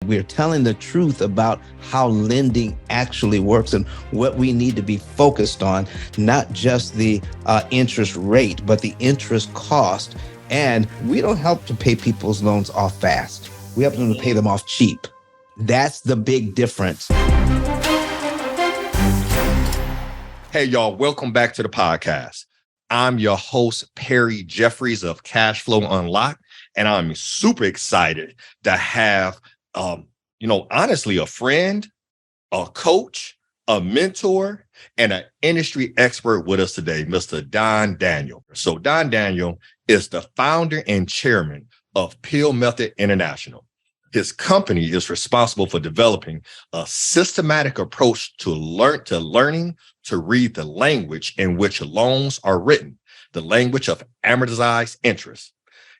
We're telling the truth about how lending actually works and what we need to be focused on, not just the interest rate, but the interest cost. And we don't help to pay people's loans off fast. We help them to pay them off cheap. That's the big difference. Hey, y'all, welcome back to the podcast. I'm your host, Perry Jeffries of Cashflow Unlocked, and I'm super excited to have honestly, a friend, a coach, a mentor, and an industry expert with us today, Mr. Don Daniel. So Don Daniel is the founder and chairman of P.I.L.L Method International. His company is responsible for developing a systematic approach to learning to read the language in which loans are written, the language of amortized interest.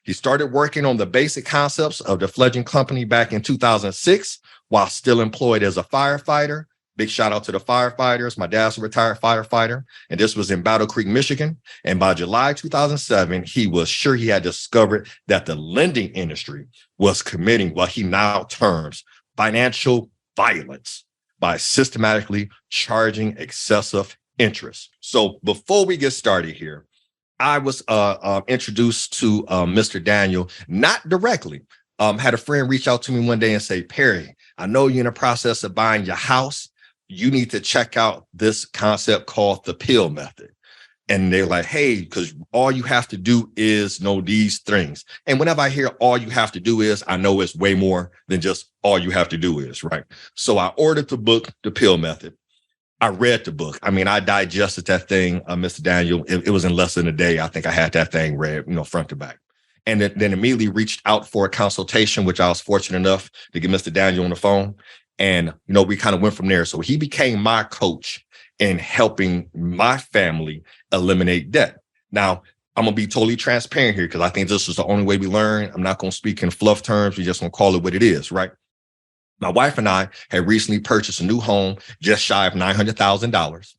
He started working on the basic concepts of the fledgling company back in 2006 while still employed as a firefighter. Big shout out to the firefighters. My dad's a retired firefighter, and this was in Battle Creek, Michigan. And by July 2007, he was sure he had discovered that the lending industry was committing what he now terms financial violence by systematically charging excessive interest. So before we get started here, I was introduced to Mr. Daniel, not directly. Had a friend reach out to me one day and say, Perry, I know you're in the process of buying your house. You need to check out this concept called the P.I.L.L method. And they're like, hey, because all you have to do is know these things. And whenever I hear all you have to do is, I know it's way more than just all you have to do is, right? So I ordered the book, the P.I.L.L method. I read the book. I mean, I digested that thing, Mr. Daniel. It was in less than a day. I think I had that thing read, front to back. And then immediately reached out for a consultation, which I was fortunate enough to get Mr. Daniel on the phone. And, we kind of went from there. So he became my coach in helping my family eliminate debt. Now, I'm going to be totally transparent here because I think this is the only way we learn. I'm not going to speak in fluff terms. We just going to call it what it is, right? My wife and I had recently purchased a new home just shy of $900,000.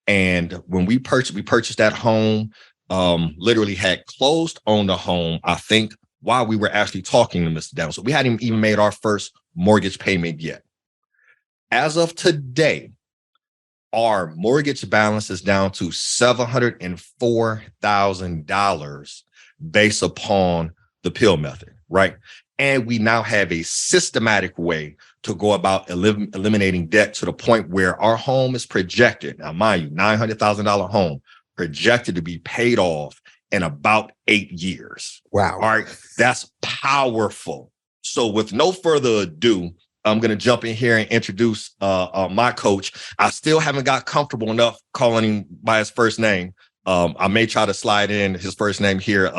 And when we purchased that home, literally had closed on the home, I think, while we were actually talking to Mr. Daniel. So we hadn't even made our first mortgage payment yet. As of today, our mortgage balance is down to $704,000 based upon the P.I.L.L method, right? And we now have a systematic way to go about eliminating debt to the point where our home is projected. Now, mind you, $900,000 home projected to be paid off in about 8 years. Wow. All right. That's powerful. So with no further ado, I'm going to jump in here and introduce my coach. I still haven't got comfortable enough calling him by his first name. I may try to slide in his first name here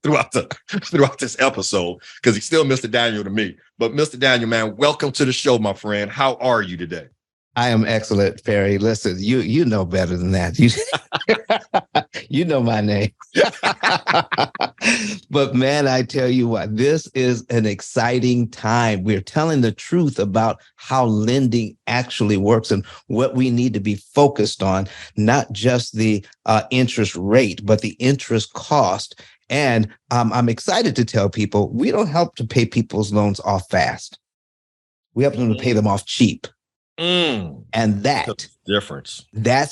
throughout this episode because he's still Mr. Daniel to me. But Mr. Daniel, man, welcome to the show, my friend. How are you today? I am excellent, Perry. Listen, you know better than that. You know my name. But man, I tell you what, this is an exciting time. We're telling the truth about how lending actually works and what we need to be focused on, not just the interest rate, but the interest cost. And I'm excited to tell people we don't help to pay people's loans off fast. We help them to pay them off cheap. And that's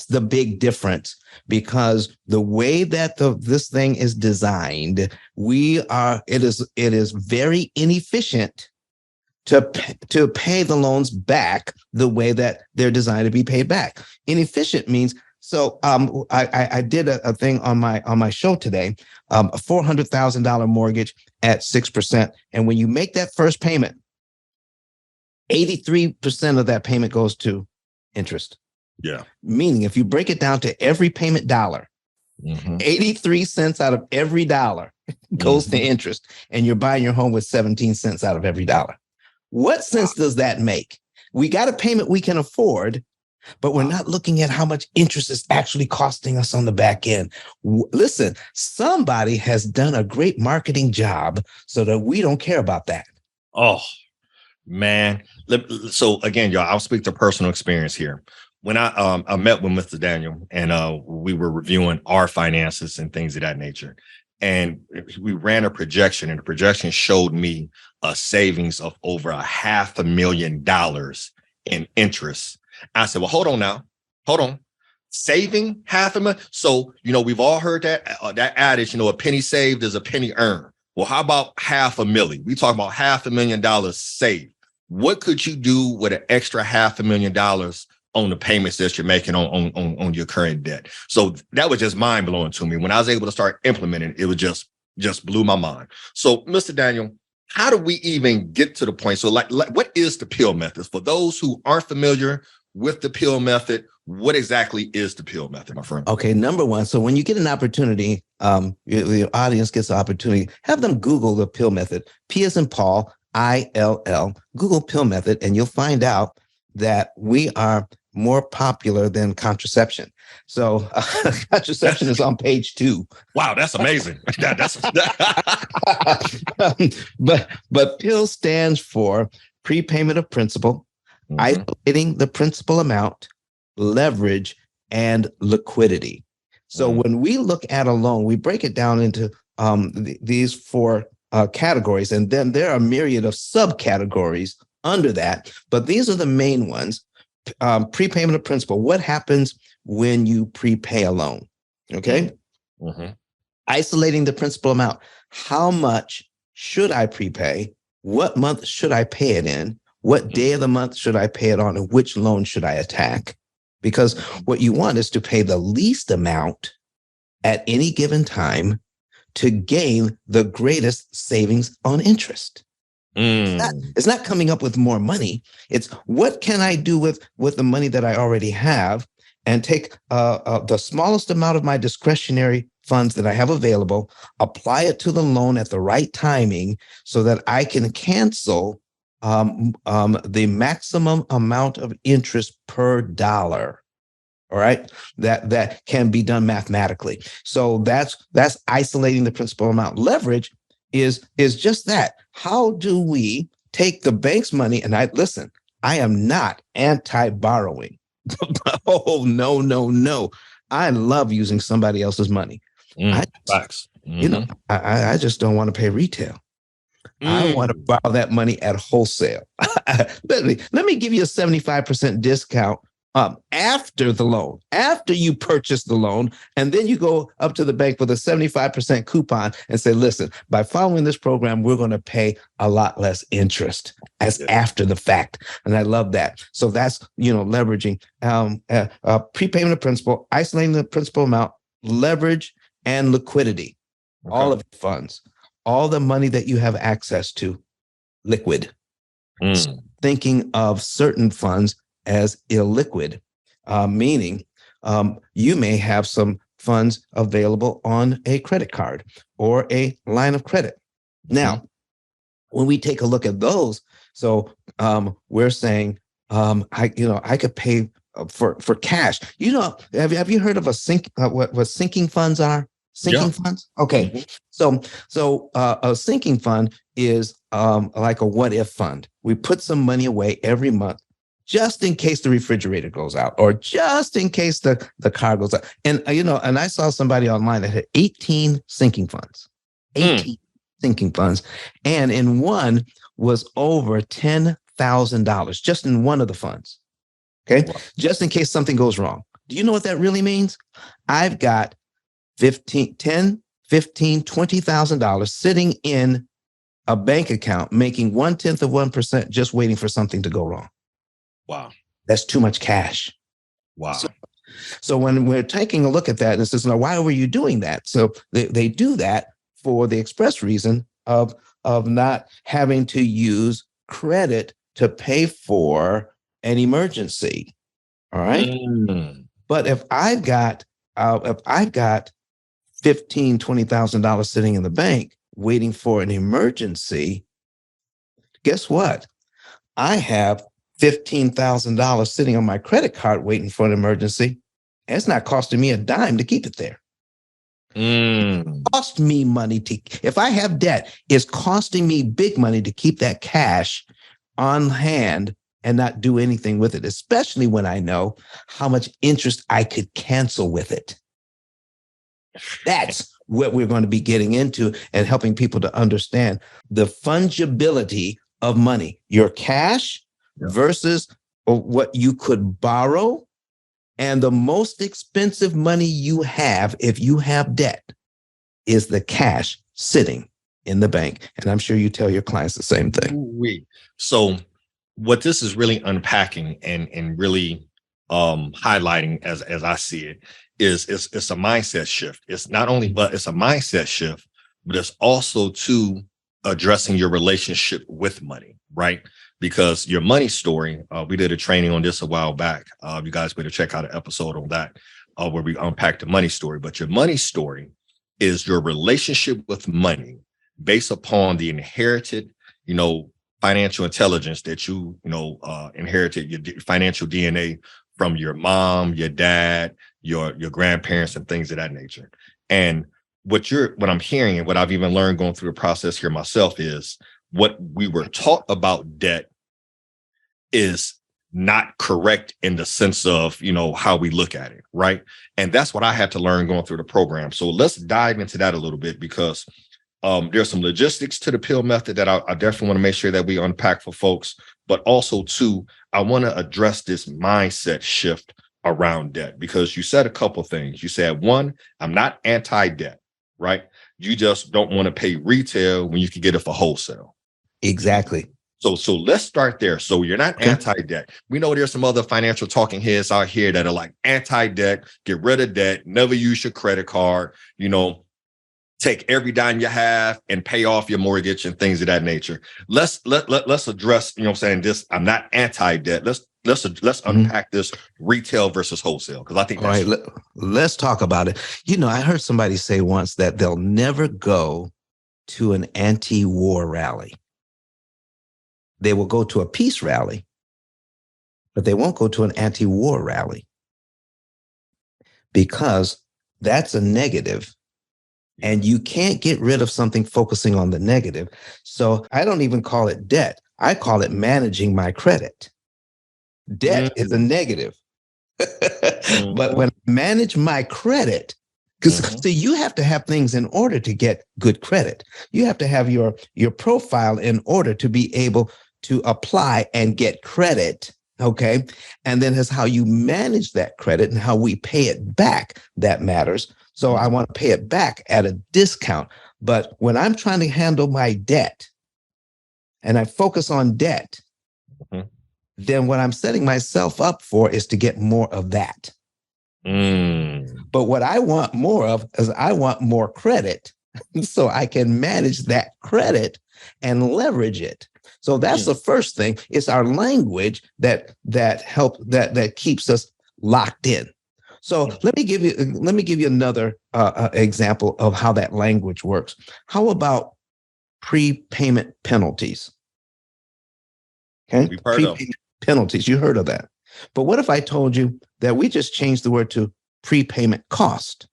the big difference, because the way that this thing is designed, it is very inefficient to pay the loans back the way that they're designed to be paid back. Inefficient means, so I did a thing on my show today, a $400,000 mortgage at 6%. And when you make that first payment, 83% of that payment goes to interest. Yeah. Meaning if you break it down to every payment dollar, 83 cents out of every dollar goes to interest, and you're buying your home with 17 cents out of every dollar. What sense does that make? We got a payment we can afford, but we're not looking at how much interest is actually costing us on the back end. Listen, somebody has done a great marketing job so that we don't care about that. Oh, man. So again, y'all, I'll speak to personal experience here. When I met with Mr. Daniel and we were reviewing our finances and things of that nature, and we ran a projection, and the projection showed me a savings of over $500,000 in interest. I said, well, hold on now. Hold on. Saving $500,000. So, we've all heard that adage, a penny saved is a penny earned. Well, how about $500,000? We talk about $500,000 saved. What could you do with an extra $500,000 on the payments that you're making on your current debt? So that was just mind blowing to me. When I was able to start implementing it, was just blew my mind. So, Mr. Daniel, how do we even get to the point? So like what is the P.I.L.L method? For those who aren't familiar with the P.I.L.L method, what exactly is the P.I.L.L method, my friend? Okay, number one. So when you get an opportunity, your audience gets the opportunity, have them Google the P.I.L.L method. P as in Paul, I-L-L. Google P.I.L.L method, and you'll find out that we are more popular than contraception. So contraception is on page 2. Wow, that's amazing. But P.I.L.L stands for prepayment of principal, isolating the principal amount, leverage, and liquidity. So when we look at a loan, we break it down into these 4 categories, and then there are a myriad of subcategories under that. But these are the main ones. Prepayment of principal. What happens when you prepay a loan? Okay. Isolating the principal amount. How much should I prepay? What month should I pay it in? What day of the month should I pay it on? And which loan should I attack? Because what you want is to pay the least amount at any given time to gain the greatest savings on interest. It's not coming up with more money. It's what can I do with the money that I already have, and take the smallest amount of my discretionary funds that I have available, apply it to the loan at the right timing so that I can cancel the maximum amount of interest per dollar. All right, that can be done mathematically. So that's isolating the principal amount. Leverage is just that. How do we take the bank's money? And I am not anti-borrowing. Oh, no. I love using somebody else's money. Facts. I just don't want to pay retail. I want to borrow that money at wholesale. Let me give you a 75% discount after the loan, after you purchase the loan, and then you go up to the bank with a 75% coupon and say, listen, by following this program, we're going to pay a lot less interest as after the fact. And I love that. So that's, leveraging prepayment of principal, isolating the principal amount, leverage, and liquidity. Okay. All of the funds, all the money that you have access to, liquid. So thinking of certain funds as illiquid, meaning you may have some funds available on a credit card or a line of credit. Now, when we take a look at those, so we're saying I could pay for cash. Have you heard of what sinking funds are? Sinking funds? Okay. So a sinking fund is like a what if fund. We put some money away every month just in case the refrigerator goes out, or just in case the car goes out. And and I saw somebody online that had 18 sinking funds. 18 sinking funds. And in one was over $10,000 just in one of the funds. Okay. Wow. Just in case something goes wrong. Do you know what that really means? I've got $20,000 sitting in a bank account, making 0.1% just waiting for something to go wrong. Wow. That's too much cash. Wow. So when we're taking a look at that, and it says, now, why were you doing that? So they do that for the express reason of not having to use credit to pay for an emergency. All right. But if I've got $15,000-$20,000 sitting in the bank waiting for an emergency, guess what? I have $15,000 sitting on my credit card waiting for an emergency. It's not costing me a dime to keep it there. Cost me money if I have debt, it's costing me big money to keep that cash on hand and not do anything with it, especially when I know how much interest I could cancel with it. That's what we're going to be getting into and helping people to understand the fungibility of money, your cash versus what you could borrow. And the most expensive money you have, if you have debt, is the cash sitting in the bank. And I'm sure you tell your clients the same thing. Ooh-wee. So what this is really unpacking and really highlighting as I see it is it's a mindset shift. It's not only, but it's a mindset shift, but it's also to addressing your relationship with money, right? Because your money story, we did a training on this a while back. You guys better check out an episode on that where we unpack the money story. But your money story is your relationship with money based upon the inherited, financial intelligence that you inherited, your financial DNA from your mom, your dad, your grandparents, and things of that nature. And what I'm hearing and what I've even learned going through the process here myself is what we were taught about debt is not correct in the sense of, how we look at it. Right. And that's what I had to learn going through the program. So let's dive into that a little bit because there's some logistics to the P.I.L.L method that I definitely want to make sure that we unpack for folks. But also, too, I want to address this mindset shift around debt because you said a couple of things. You said, one, I'm not anti-debt, right? You just don't want to pay retail when you can get it for wholesale. Exactly. So let's start there. So you're not anti-debt. We know there's some other financial talking heads out here that are like anti-debt, get rid of debt, never use your credit card, take every dime you have and pay off your mortgage and things of that nature. Let's address, this. I'm not anti-debt. Let's unpack this retail versus wholesale because I think all right. Let's talk about it. I heard somebody say once that they'll never go to an anti-war rally. They will go to a peace rally, but they won't go to an anti-war rally because that's a negative. And you can't get rid of something focusing on the negative. So I don't even call it debt. I call it managing my credit. Debt is a negative. But when I manage my credit, because so you have to have things in order to get good credit. You have to have your profile in order to be able to apply and get credit. Okay. And then it's how you manage that credit and how we pay it back that matters. So I want to pay it back at a discount. But when I'm trying to handle my debt and I focus on debt, then what I'm setting myself up for is to get more of that. But what I want more of is I want more credit so I can manage that credit and leverage it. So that's the first thing. It's our language that keeps us locked in. So let me give you another example of how that language works. How about prepayment penalties? Okay, we've heard of penalties. You heard of that? But what if I told you that we just changed the word to prepayment cost?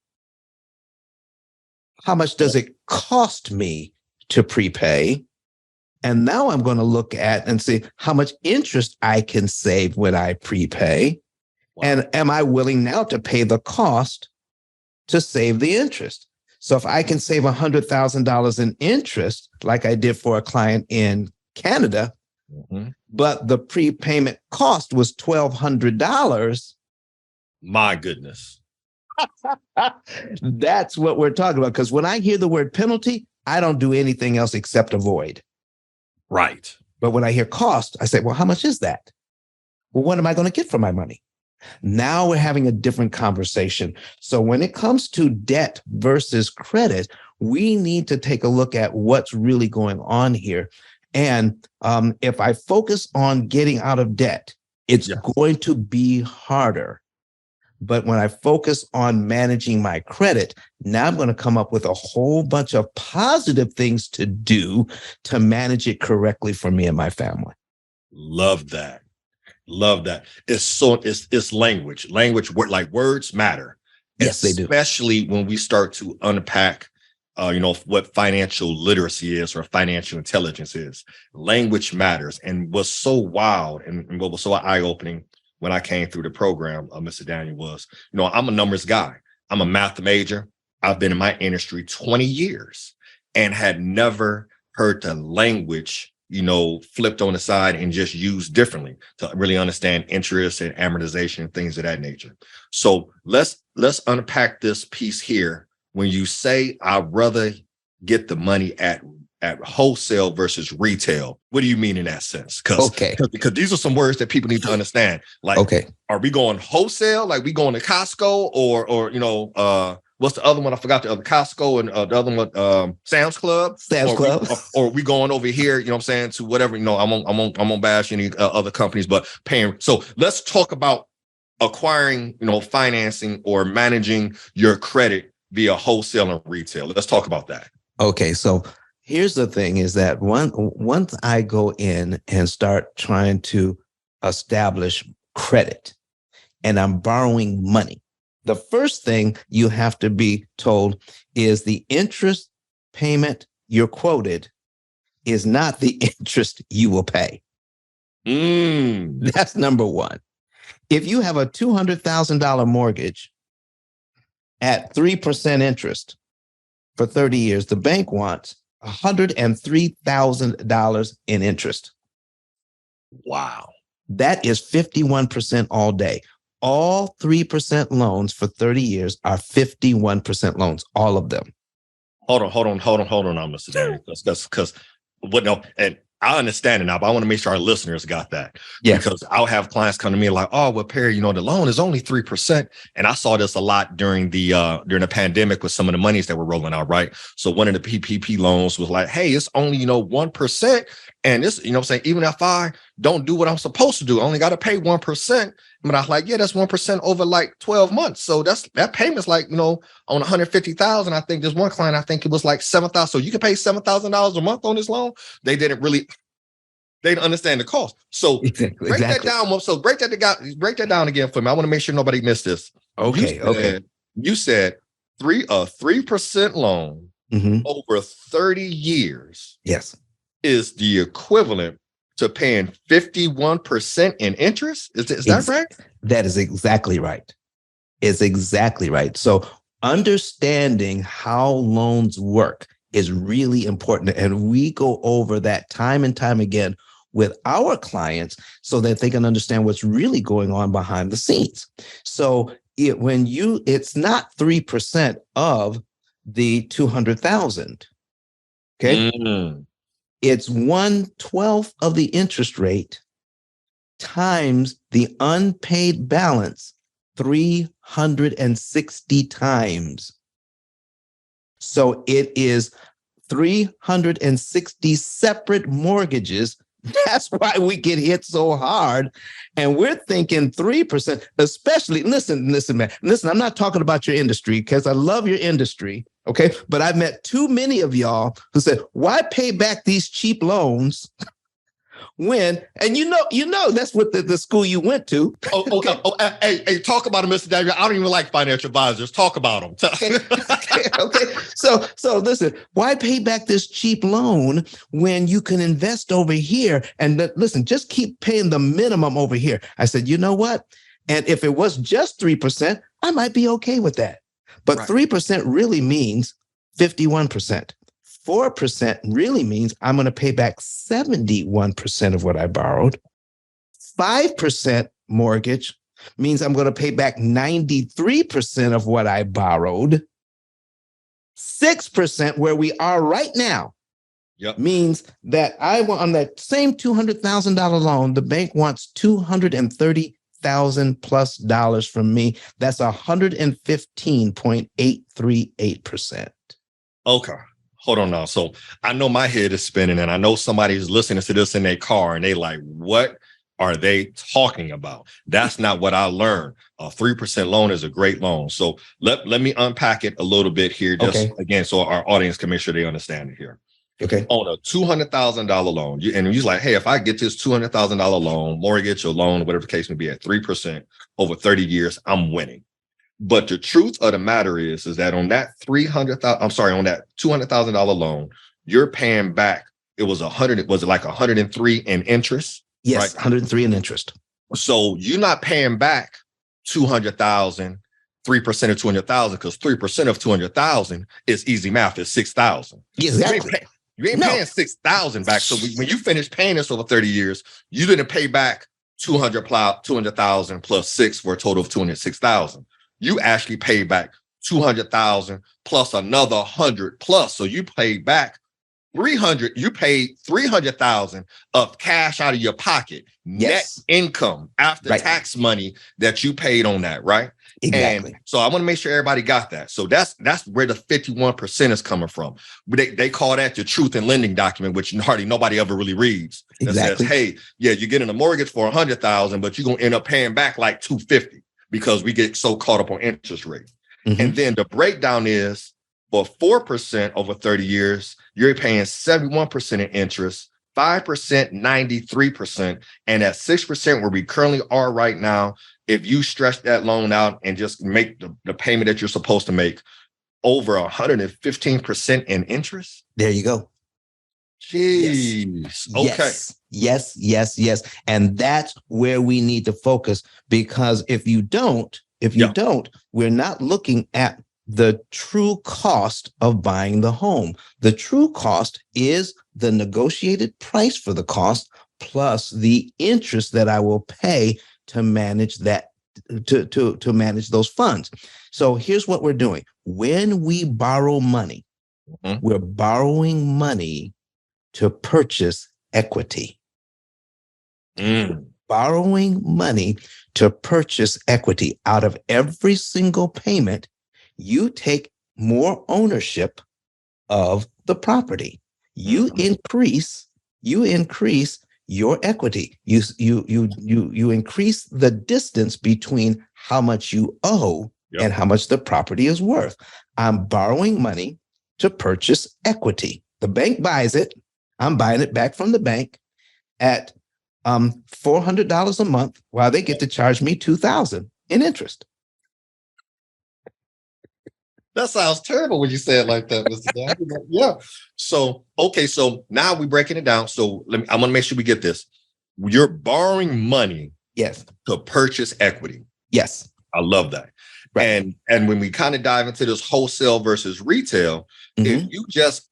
How much does it cost me to prepay? And now I'm going to look at and see how much interest I can save when I prepay. Wow. And am I willing now to pay the cost to save the interest? So if I can save $100,000 in interest, like I did for a client in Canada, but the prepayment cost was $1,200. My goodness. That's what we're talking about. Because when I hear the word penalty, I don't do anything else except avoid. Right. But when I hear cost, I say, well, how much is that? Well, what am I going to get for my money? Now we're having a different conversation. So when it comes to debt versus credit, we need to take a look at what's really going on here. And if I focus on getting out of debt, it's going to be harder. But when I focus on managing my credit, now I'm going to come up with a whole bunch of positive things to do to manage it correctly for me and my family. Love that. Love that. It's language. Like words matter. Yes, they do. Especially when we start to unpack, what financial literacy is or financial intelligence is. Language matters. And what's so wild and what was so eye-opening when I came through the program, Mr. Daniel, was, I'm a numbers guy. I'm a math major. I've been in my industry 20 years and had never heard the language, flipped on the side and just used differently to really understand interest and amortization and things of that nature. So let's unpack this piece here. When you say I'd rather get the money at wholesale versus retail, what do you mean in that sense? Because these are some words that people need to understand. Like, are we going wholesale? Like we going to Costco or what's the other one? I forgot the other Costco and the other one, Sam's Club. Or we going over here, to whatever, I'm on bash any other companies, but paying. So let's talk about acquiring, financing or managing your credit via wholesale and retail. Let's talk about that. Okay. So here's the thing is that once I go in and start trying to establish credit and I'm borrowing money, the first thing you have to be told is the interest payment you're quoted is not the interest you will pay. That's number one. If you have a $200,000 mortgage at 3% interest for 30 years, the bank wants $103,000 in interest. Wow. That is 51% all day. All 3% loans for 30 years are 51% loans, all of them. Hold on, Mr. Daniel. Because and I understand it now, but I want to make sure our listeners got that. Yeah. Because I'll have clients come to me like, oh, well, Perry, the loan is only 3%. And I saw this a lot during the pandemic with some of the monies that were rolling out, right? So one of the PPP loans was like, hey, it's only, 1%. And this, even if I don't do what I'm supposed to do, I only got to pay 1%. But I was like, yeah, that's 1% over like 12 months. So that payment's like, on 150,000. I think there's one client, I think it was like 7,000. So you can pay $7,000 a month on this loan. They didn't understand the cost. So break that down. So break that down again for me. I want to make sure nobody missed this. Okay. You said 3% loan over 30 years. Yes. Is the equivalent to paying 51% in interest? Is that right? That is exactly right. It's exactly right. So understanding how loans work is really important. And we go over that time and time again with our clients so that they can understand what's really going on behind the scenes. So it's not 3% of the 200,000. Okay. It's 1/12 of the interest rate times the unpaid balance 360 times. So it is 360 separate mortgages. That's why we get hit so hard. And we're thinking 3%, especially, listen, man, I'm not talking about your industry because I love your industry. Okay. But I've met too many of y'all who said, why pay back these cheap loans when, and that's what the school you went to. Hey, talk about them, Mr. Daniel. I don't even like financial advisors. Talk about them. Okay. So listen, why pay back this cheap loan when you can invest over here? And listen, just keep paying the minimum over here. I said, you know what? And if it was just 3%, I might be okay with that. But 3% really means 51%. 4% really means I'm going to pay back 71% of what I borrowed. 5% mortgage means I'm going to pay back 93% of what I borrowed. 6%, where we are right now, means that on that same $200,000 loan, the bank wants $230,000 plus dollars from me. That's 115.838%. Okay. Hold on now. So I know my head is spinning and I know somebody's listening to this in their car and they like, what are they talking about? That's not what I learned. A 3% loan is a great loan. So let me unpack it a little bit here. Again, so our audience can make sure they understand it here. Okay. On a $200,000 loan, and you're like, hey, if I get this $200,000 loan, mortgage or loan, whatever the case may be, at 3% over 30 years, I'm winning. But the truth of the matter is that on that on that $200,000 loan, you're paying back. It was 103 in interest? Yes, right? 103 in interest. So you're not paying back 200,000 3% of 200,000, because 3% of 200,000 is easy math, is 6,000. Exactly. You ain't paying 6,000 back. So when you finish paying this over 30 years, you didn't pay back 200,000 plus 6 for a total of 206,000. You actually paid back 200,000 plus another 100 plus. So you paid back 300. You paid 300,000 of cash out of your pocket, net income after tax money that you paid on that, right? Exactly. And so I want to make sure everybody got that. So that's where the 51% is coming from. They call that the truth in lending document, which hardly nobody ever really reads. Exactly. That says, hey, yeah, you're getting a mortgage for 100,000, but you're gonna end up paying back like 250 because we get so caught up on interest rate. And then the breakdown is for 4% over 30 years, you're paying 71% in interest, 5%, 93%, and at 6% where we currently are right now, if you stretch that loan out and just make the payment that you're supposed to make, over 115% in interest. There you go. Jeez. Yes. Okay. Yes. And that's where we need to focus, because if you don't, we're not looking at the true cost of buying the home. The true cost is the negotiated price for the cost plus the interest that I will pay to manage that, to manage those funds. So here's what we're doing. When we borrow money, we're borrowing money to purchase equity. Borrowing money to purchase equity. Out of every single payment, you take more ownership of the property. You increase your equity. You increase the distance between how much you owe and how much the property is worth. I'm borrowing money to purchase equity. The bank buys it. I'm buying it back from the bank at $400 a month, while they get to charge me $2,000 in interest. That sounds terrible when you say it like that, Mr. Dan. Yeah. So, okay. So now we're breaking it down. So I'm going to make sure we get this. You're borrowing money. Yes. To purchase equity. Yes. I love that. Right. And when we kind of dive into this wholesale versus retail, if you just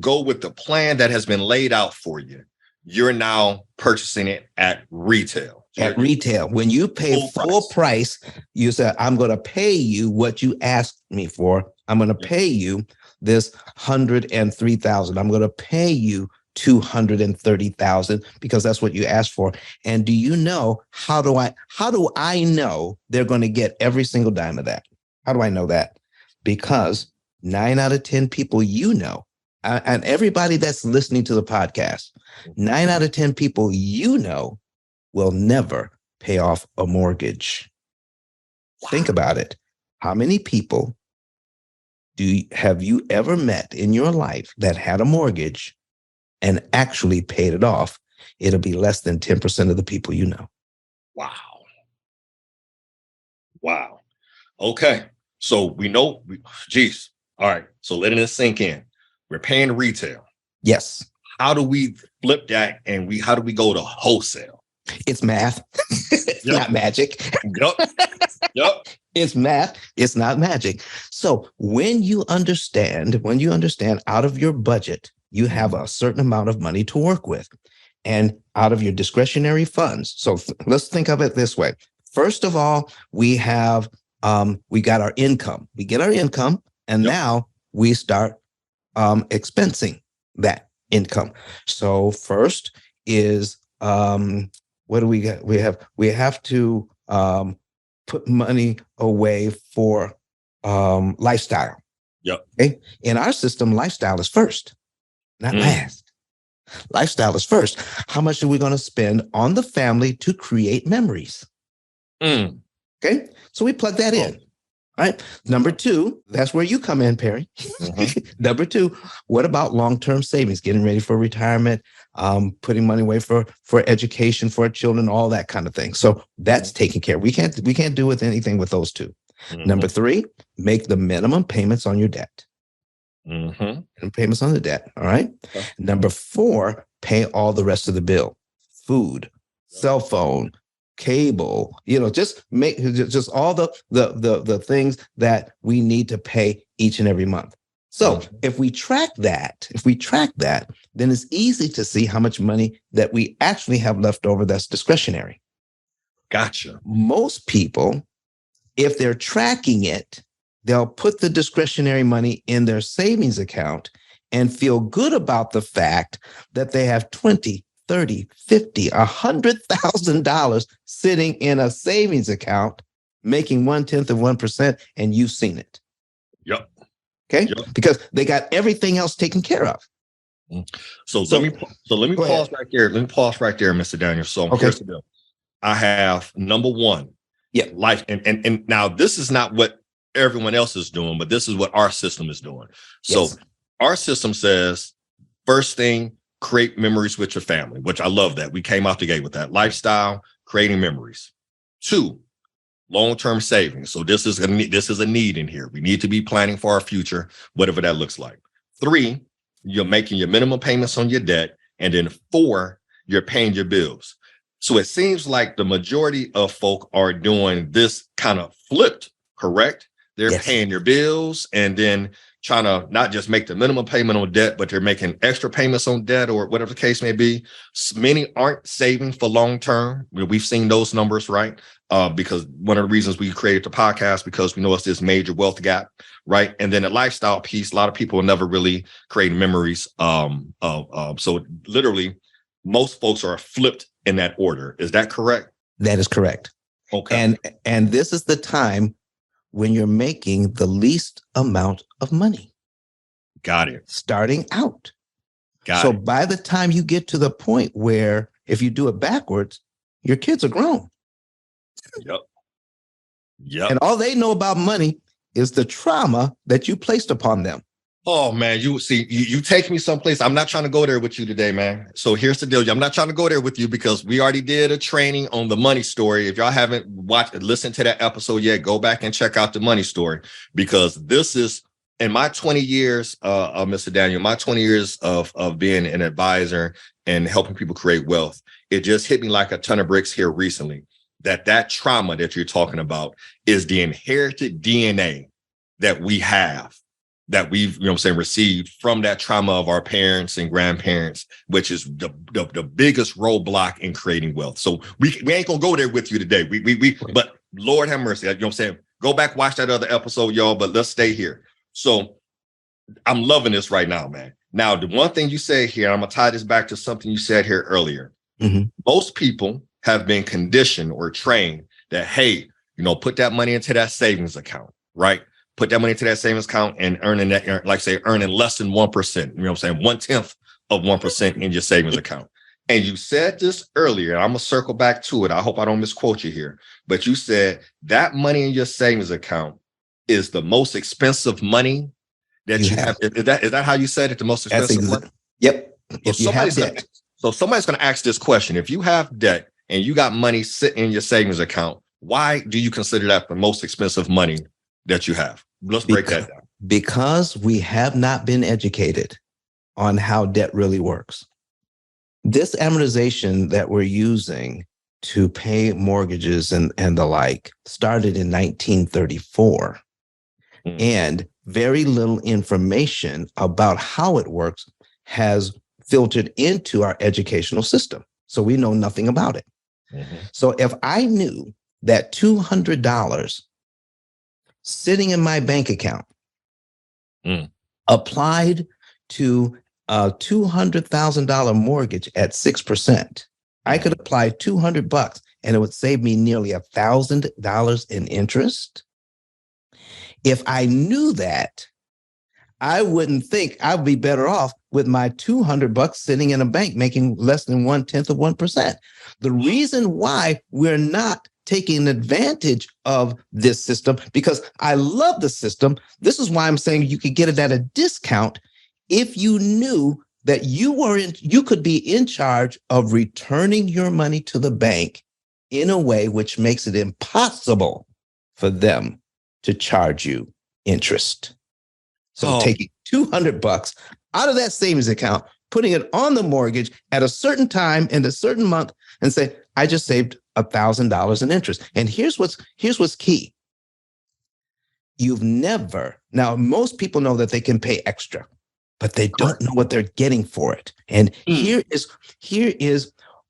go with the plan that has been laid out for you, you're now purchasing it at retail. At retail, when you pay full price, you say, I'm going to pay you what you asked me for. I'm going to pay you this $103,000. I'm going to pay you $230,000 because that's what you asked for. And do you know, how do I know they're going to get every single dime of that? How do I know that? Because 9 out of 10 people, and everybody that's listening to the podcast, 9 out of 10 people, will never pay off a mortgage. Wow. Think about it. How many people have you ever met in your life that had a mortgage and actually paid it off? It'll be less than 10% of the people you know. Wow. Okay. So we know, geez. All right. So letting this sink in. We're paying retail. Yes. How do we flip that and how do we go to wholesale? It's math. It's not magic. Yep. It's math. It's not magic. So when you understand out of your budget, you have a certain amount of money to work with, and out of your discretionary funds. So let's think of it this way. First of all, we got our income. We get our income, and now we start expensing that income. So first is what do we get? We have to put money away for lifestyle. Yep. Okay. In our system, lifestyle is first, not last. Lifestyle is first. How much are we going to spend on the family to create memories? Okay. So we plug that in. Right. Number 2, that's where you come in, Perry. Number 2, what about long-term savings, getting ready for retirement, putting money away for education for our children, all that kind of thing. So that's taken care of. We can't do with anything with those 2. Number 3, make the minimum payments on your debt. Payments on the debt. All right. Number 4, pay all the rest of the bill, food, cell phone, cable, just make just all the things that we need to pay each and every month. So if we track that, then it's easy to see how much money that we actually have left over that's discretionary. Gotcha. Most people, if they're tracking it, they'll put the discretionary money in their savings account and feel good about the fact that they have $20, $30, $50, $100,000 sitting in a savings account, making 1/10%, and you've seen it. Yep. Okay. Yep. Because they got everything else taken care of. So let me pause right there. Let me pause right there, Mr. Daniel. So here's the deal. I have number one, life. And now this is not what everyone else is doing, but this is what our system is doing. So our system says, first thing, create memories with your family, which I love that. We came out the gate with that. Lifestyle, creating memories. 2, long-term savings. So this is a need in here. We need to be planning for our future, whatever that looks like. 3, you're making your minimum payments on your debt. And then 4, you're paying your bills. So it seems like the majority of folk are doing this kind of flipped, correct? They're paying your bills and then trying to not just make the minimum payment on debt, but they're making extra payments on debt or whatever the case may be. Many aren't saving for long term. We've seen those numbers, right? Because one of the reasons we created the podcast, because we know it's this major wealth gap, right? And then the lifestyle piece, a lot of people never really create memories. So literally, most folks are flipped in that order. Is that correct? That is correct. Okay. And this is the time when you're making the least amount of money. Got it. Starting out. So by the time you get to the point where if you do it backwards, your kids are grown. Yep. And all they know about money is the trauma that you placed upon them. Oh, man, you see, you take me someplace. I'm not trying to go there with you today, man. So here's the deal. I'm not trying to go there with you because we already did a training on the money story. If y'all haven't listened to that episode yet, go back and check out the money story, because this is in my 20 years, Mr. Daniel, my 20 years of being an advisor and helping people create wealth. It just hit me like a ton of bricks here recently that trauma that you're talking about is the inherited DNA that we have, that we've, received from that trauma of our parents and grandparents, which is the biggest roadblock in creating wealth. So we ain't gonna go there with you today. But Lord have mercy, go back, watch that other episode, y'all, but let's stay here. So I'm loving this right now, man. Now, the one thing you say here, I'm gonna tie this back to something you said here earlier. Mm-hmm. Most people have been conditioned or trained that, hey, put that money into that savings account, right? Put that money into that savings account and earning less than 1%, 1/10 of 1% in your savings account. And you said this earlier, I'm going to circle back to it. I hope I don't misquote you here, but you said that money in your savings account is the most expensive money that you have. Is that how you said it? The most expensive money? Yep. So somebody's going to ask this question. If you have debt and you got money sitting in your savings account, why do you consider that the most expensive money that you have? Let's break that down. Because we have not been educated on how debt really works. This amortization that we're using to pay mortgages and the like started in 1934. And very little information about how it works has filtered into our educational system. So we know nothing about it. Mm-hmm. So if I knew that $200 sitting in my bank account applied to a $200,000 mortgage at 6%, I could apply $200 and it would save me nearly $1,000 in interest. If I knew that, I wouldn't think I'd be better off with my $200 sitting in a bank making less than 1/10 of 1%. The reason why we're not taking advantage of this system, because I love the system. This is why I'm saying you could get it at a discount if you knew that you could be in charge of returning your money to the bank in a way which makes it impossible for them to charge you interest. So taking $200 out of that savings account, putting it on the mortgage at a certain time in a certain month, and say, I just saved $1,000 in interest. And here's what's key. You've never, now most people know that they can pay extra, but they don't know what they're getting for it. And here is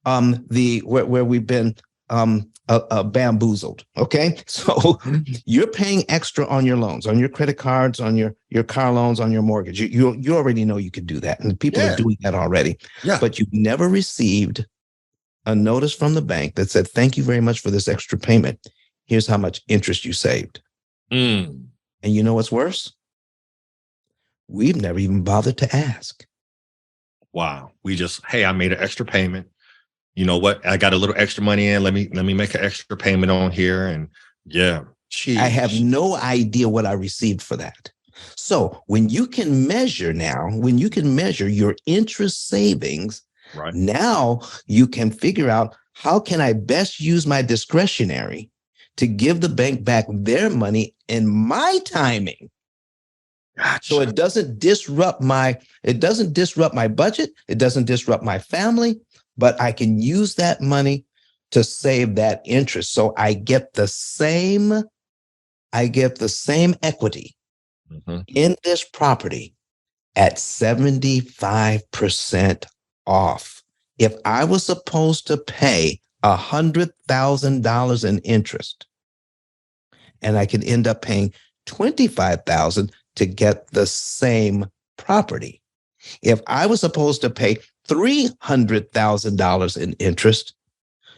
the where we've been bamboozled. Okay, so you're paying extra on your loans, on your credit cards, on your car loans, on your mortgage. You already know you could do that, and people are doing that already. Yeah. But you've never received a notice from the bank that said, "Thank you very much for this extra payment. Here's how much interest you saved." And you know what's worse? We've never even bothered to ask. Wow. We just, hey, I made an extra payment. You know what? I got a little extra money in. Let me make an extra payment on here. And yeah, geez. I have no idea what I received for that. So when you can measure your interest savings, right, now you can figure out, how can I best use my discretionary to give the bank back their money in my timing? Gotcha. So it doesn't disrupt my budget. It doesn't disrupt my family, but I can use that money to save that interest. So I get the same equity in this property at 75% off. If I was supposed to pay $100,000 in interest, and I could end up paying $25,000 to get the same property. If I was supposed to pay $300,000 in interest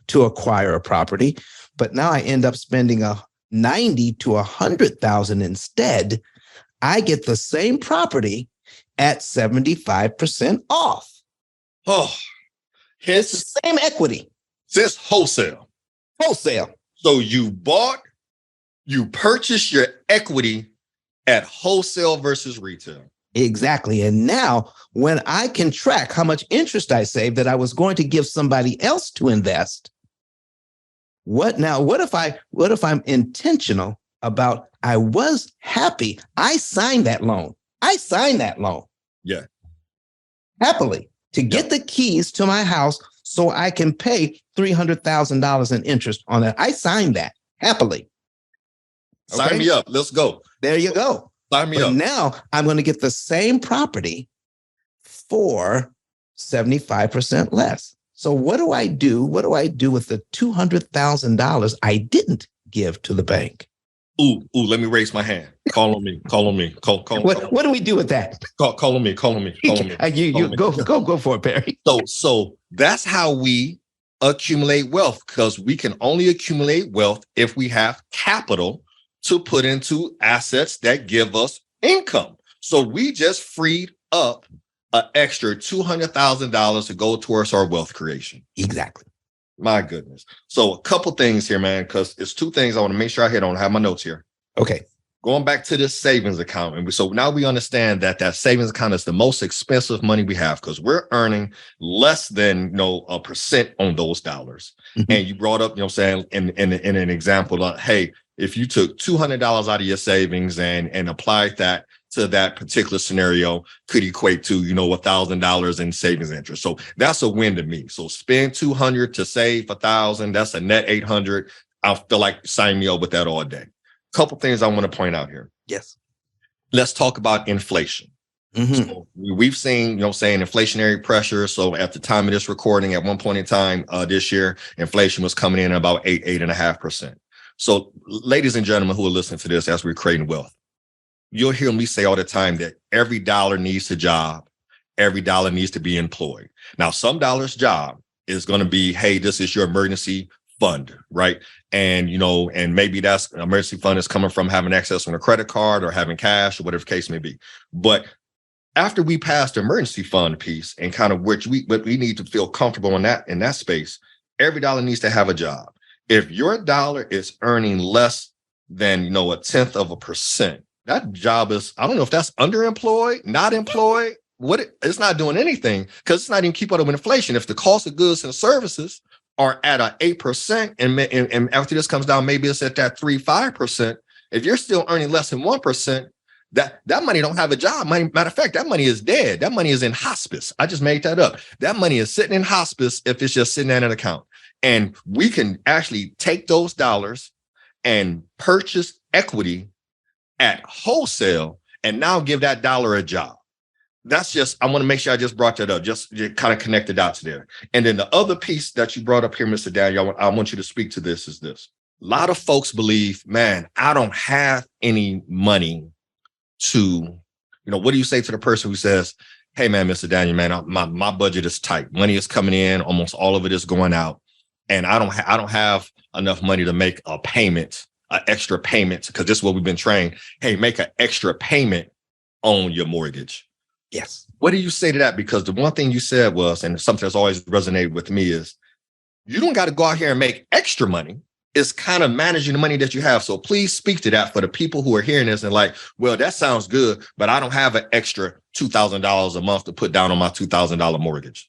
to acquire a property, but now I end up spending $90,000 to $100,000 instead, I get the same property at 75% off. Oh, it's the same equity. Since wholesale. So you purchased your equity at wholesale versus retail. Exactly. And now when I can track how much interest I saved that I was going to give somebody else to invest, what if I'm intentional about, I was happy. I signed that loan. Yeah. Happily to get the keys to my house so I can pay $300,000 in interest on that. I signed that happily. Okay? Sign me up. Let's go. There you go. Sign me up. Now I'm going to get the same property for 75% less. So what do I do? What do I do with the $200,000 I didn't give to the bank? Ooh, let me raise my hand. Call on me. What do we do with that? Call on me. You go for it, Perry. So that's how we accumulate wealth, because we can only accumulate wealth if we have capital to put into assets that give us income. So we just freed up an extra $200,000 to go towards our wealth creation. Exactly. My goodness. So a couple things here, man, because it's two things I want to make sure I hit on. I have my notes here. Okay. Going back to this savings account. And so now we understand that savings account is the most expensive money we have, because we're earning less than, a percent on those dollars. Mm-hmm. And you brought up, saying in an example, hey, if you took $200 out of your savings and applied that to that particular scenario, could equate to, $1,000 in savings interest. So that's a win to me. So spend $200 to save $1,000. That's a net $800. I feel like sign me up with that all day. Couple things I want to point out here. Yes. Let's talk about inflation. Mm-hmm. So we've seen, inflationary pressure. So at the time of this recording, at one point in time this year, inflation was coming in at about 8.5%. So ladies and gentlemen who are listening to this as we're creating wealth, you'll hear me say all the time that every dollar needs a job. Every dollar needs to be employed. Now, some dollars job is going to be, hey, this is your emergency fund, right? And, and maybe that's an emergency fund is coming from having access on a credit card or having cash or whatever the case may be. But after we pass the emergency fund piece and kind of what we need to feel comfortable in that space, every dollar needs to have a job. If your dollar is earning less than, 0.1%, that job is, I don't know if that's underemployed, not employed, it's not doing anything, because it's not even keeping up with inflation. If the cost of goods and services are at a 8%, and after this comes down, maybe it's at that 3-5%. If you're still earning less than 1%, that money don't have a job. Matter of fact, that money is dead. That money is in hospice. I just made that up. That money is sitting in hospice if it's just sitting in an account. And we can actually take those dollars and purchase equity at wholesale and now give that dollar a job. That's just, I want to make sure I just brought that up, just kind of connect the dots there. And then the other piece that you brought up here, Mr. Daniel, I want you to speak to this is this. A lot of folks believe, man, I don't have any money to, what do you say to the person who says, hey, man, Mr. Daniel, man, my budget is tight. Money is coming in. Almost all of it is going out. And I don't have enough money to make a payment, an extra payment, because this is what we've been trained. Hey, make an extra payment on your mortgage. Yes. What do you say to that? Because the one thing you said was, and something that's always resonated with me is, you don't got to go out here and make extra money. It's kind of managing the money that you have. So please speak to that for the people who are hearing this and like, well, that sounds good, but I don't have an extra $2,000 a month to put down on my $2,000 mortgage.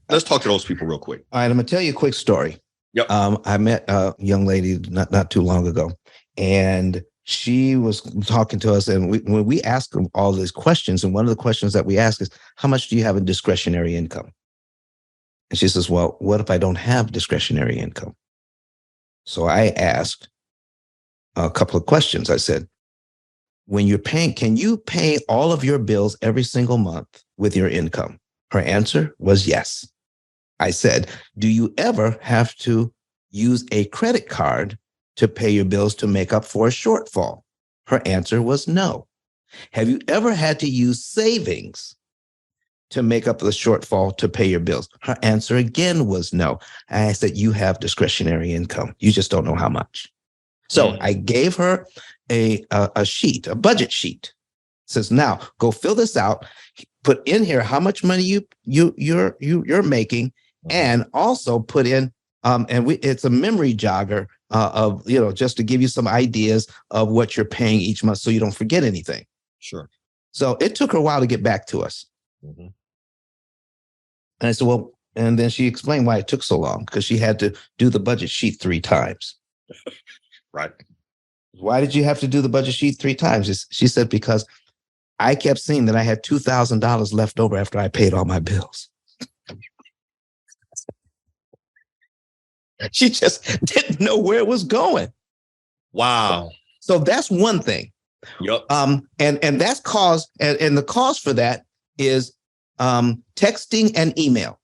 Let's talk to those people real quick. All right, I'm gonna tell you a quick story. Yep. I met a young lady not too long ago, and she was talking to us, and when we asked them all these questions, and one of the questions that we ask is, how much do you have in discretionary income? And she says, well, what if I don't have discretionary income? So I asked a couple of questions. I said, when you're paying, can you pay all of your bills every single month with your income? Her answer was yes. I said, do you ever have to use a credit card to pay your bills to make up for a shortfall? Her answer was no. Have you ever had to use savings to make up the shortfall to pay your bills? Her answer again was no. I said, you have discretionary income. You just don't know how much. So I gave her a sheet, a budget sheet. It says, now go fill this out, put in here how much money you're making, and also put in it's a memory jogger of just to give you some ideas of what you're paying each month so you don't forget anything. Sure. So it took her a while to get back to us. And I said, well, and then she explained why it took so long, because she had to do the budget sheet 3 times. Right. Why did you have to do the budget sheet 3 times? She said, because I kept seeing that I had $2,000 left over after I paid all my bills. She just didn't know where it was going. Wow. So that's one thing. Yep. And that's cause, and the cause for that is texting and email.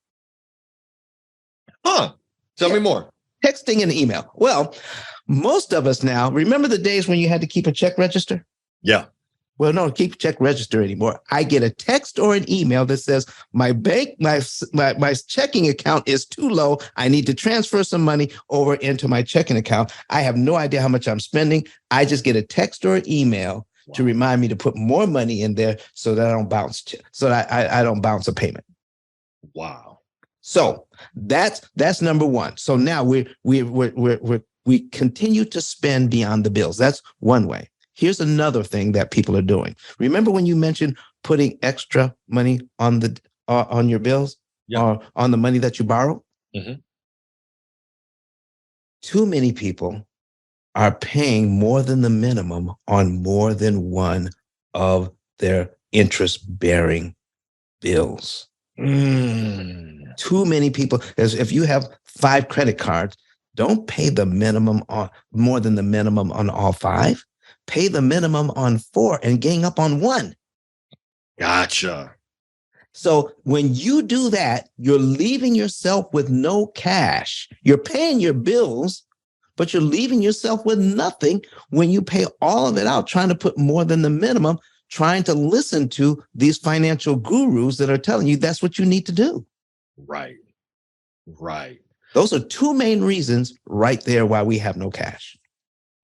Tell me more. Texting and email. Well, most of us now, remember the days when you had to keep a check register? Yeah. Well, no, keep check register anymore. I get a text or an email that says my bank, my checking account is too low. I need to transfer some money over into my checking account. I have no idea how much I'm spending. I just get a text or an email to remind me to put more money in there so that I don't bounce, I don't bounce a payment. Wow. So that's number one. So now we continue to spend beyond the bills. That's one way. Here's another thing that people are doing. Remember when you mentioned putting extra money on the on your bills, or on the money that you borrow? Too many people are paying more than the minimum on more than one of their interest-bearing bills. Too many people. As if you have 5 credit cards, don't pay the minimum on more than the minimum on all 5. Pay the minimum on 4 and gang up on 1. Gotcha. So when you do that, you're leaving yourself with no cash. You're paying your bills, but you're leaving yourself with nothing when you pay all of it out, trying to put more than the minimum, trying to listen to these financial gurus that are telling you that's what you need to do. Right. Right. Those are 2 main reasons right there why we have no cash.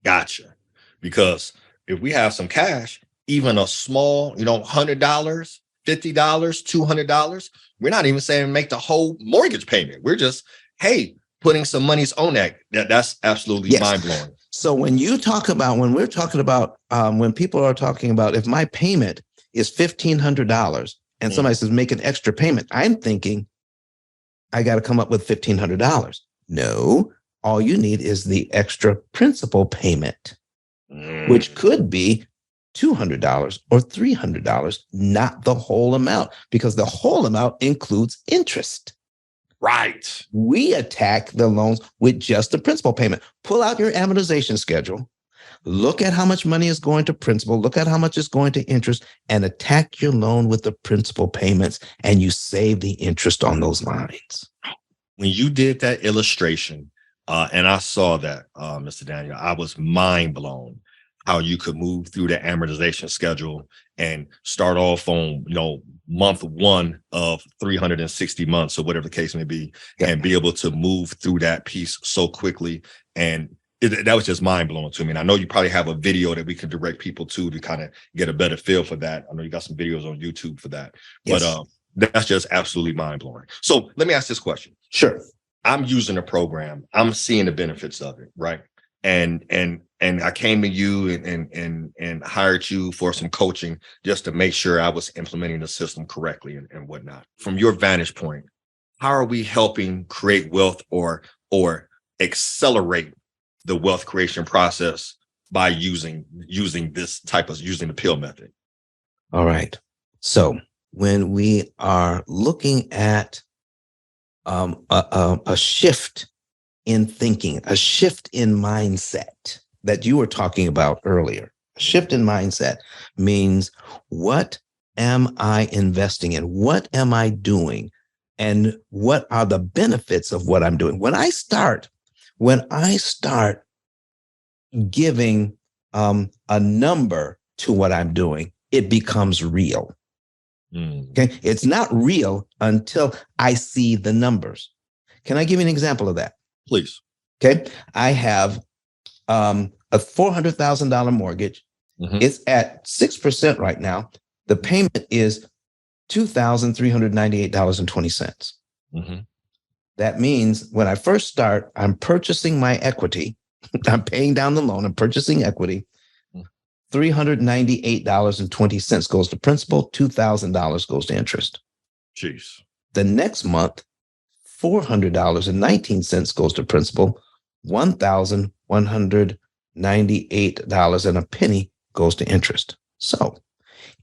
Gotcha. Because if we have some cash, even a small, $100, $50, $200, we're not even saying make the whole mortgage payment. We're just, hey, putting some monies on that's absolutely mind blowing. So when we're talking about, when people are talking about, if my payment is $1,500 and somebody says make an extra payment, I'm thinking I got to come up with $1,500. No, all you need is the extra principal payment, which could be $200 or $300, not the whole amount, because the whole amount includes interest. Right. We attack the loans with just the principal payment. Pull out your amortization schedule. Look at how much money is going to principal. Look at how much is going to interest, and attack your loan with the principal payments, and you save the interest on those lines. When you did that illustration, and I saw that, Mr. Daniel, I was mind blown how you could move through the amortization schedule and start off on, month one of 360 months or whatever the case may be, and be able to move through that piece so quickly. And that was just mind blowing to me. And I know you probably have a video that we can direct people to kind of get a better feel for that. I know you got some videos on YouTube for that, but that's just absolutely mind blowing. So let me ask this question. Sure. I'm using a program. I'm seeing the benefits of it, right? And I came to you and hired you for some coaching just to make sure I was implementing the system correctly and whatnot. From your vantage point, how are we helping create wealth or accelerate the wealth creation process by using the P.I.L.L method? All right. So when we are looking at a shift in thinking, a shift in mindset that you were talking about earlier, a shift in mindset means, what am I investing in? What am I doing? And what are the benefits of what I'm doing? When I start giving a number to what I'm doing, it becomes real. Okay. It's not real until I see the numbers. Can I give you an example of that? Please. Okay. I have a $400,000 mortgage. It's at 6% right now. The payment is $2,398.20. That means when I first start, I'm purchasing my equity. I'm paying down the loan. I'm purchasing equity. $398.20 goes to principal. $2,000 goes to interest. Jeez. The next month, $400.19 goes to principal. $1,198 and a penny goes to interest. So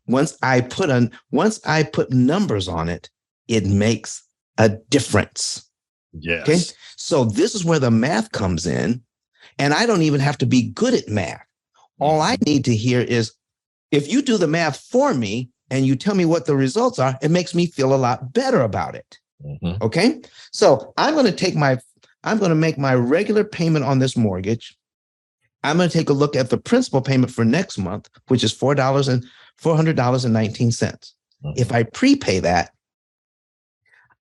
once I put numbers on it, it makes a difference. Yes. Okay. So this is where the math comes in, and I don't even have to be good at math. All I need to hear is, if you do the math for me and you tell me what the results are, it makes me feel a lot better about it. Okay. So I'm going to make my regular payment on this mortgage. I'm going to take a look at the principal payment for next month, which is $400.19. If I prepay that,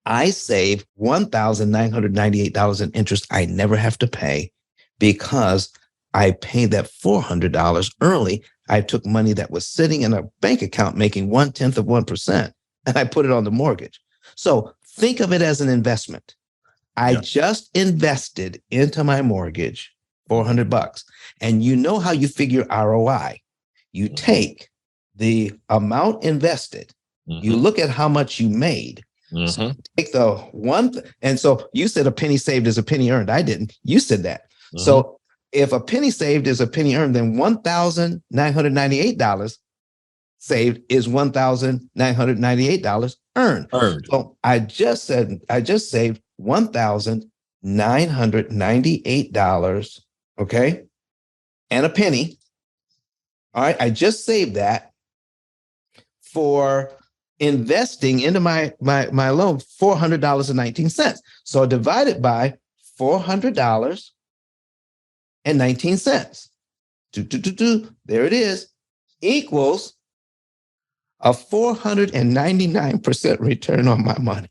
I save $1,998 in interest I never have to pay, because I paid that $400 early. I took money that was sitting in a bank account making 0.1%, and I put it on the mortgage. So think of it as an investment. I just invested into my mortgage $400. And you know how you figure ROI. You take the amount invested, you look at how much you made. So take the one, and so you said a penny saved is a penny earned. I didn't. You said that. So if a penny saved is a penny earned, then $1,998 saved is $1,998 earned. So I just saved $1,998, okay, and a penny. All right, I just saved that for investing into my loan, $400.19. So divided by $400.19. There it is, equals a 499% return on my money.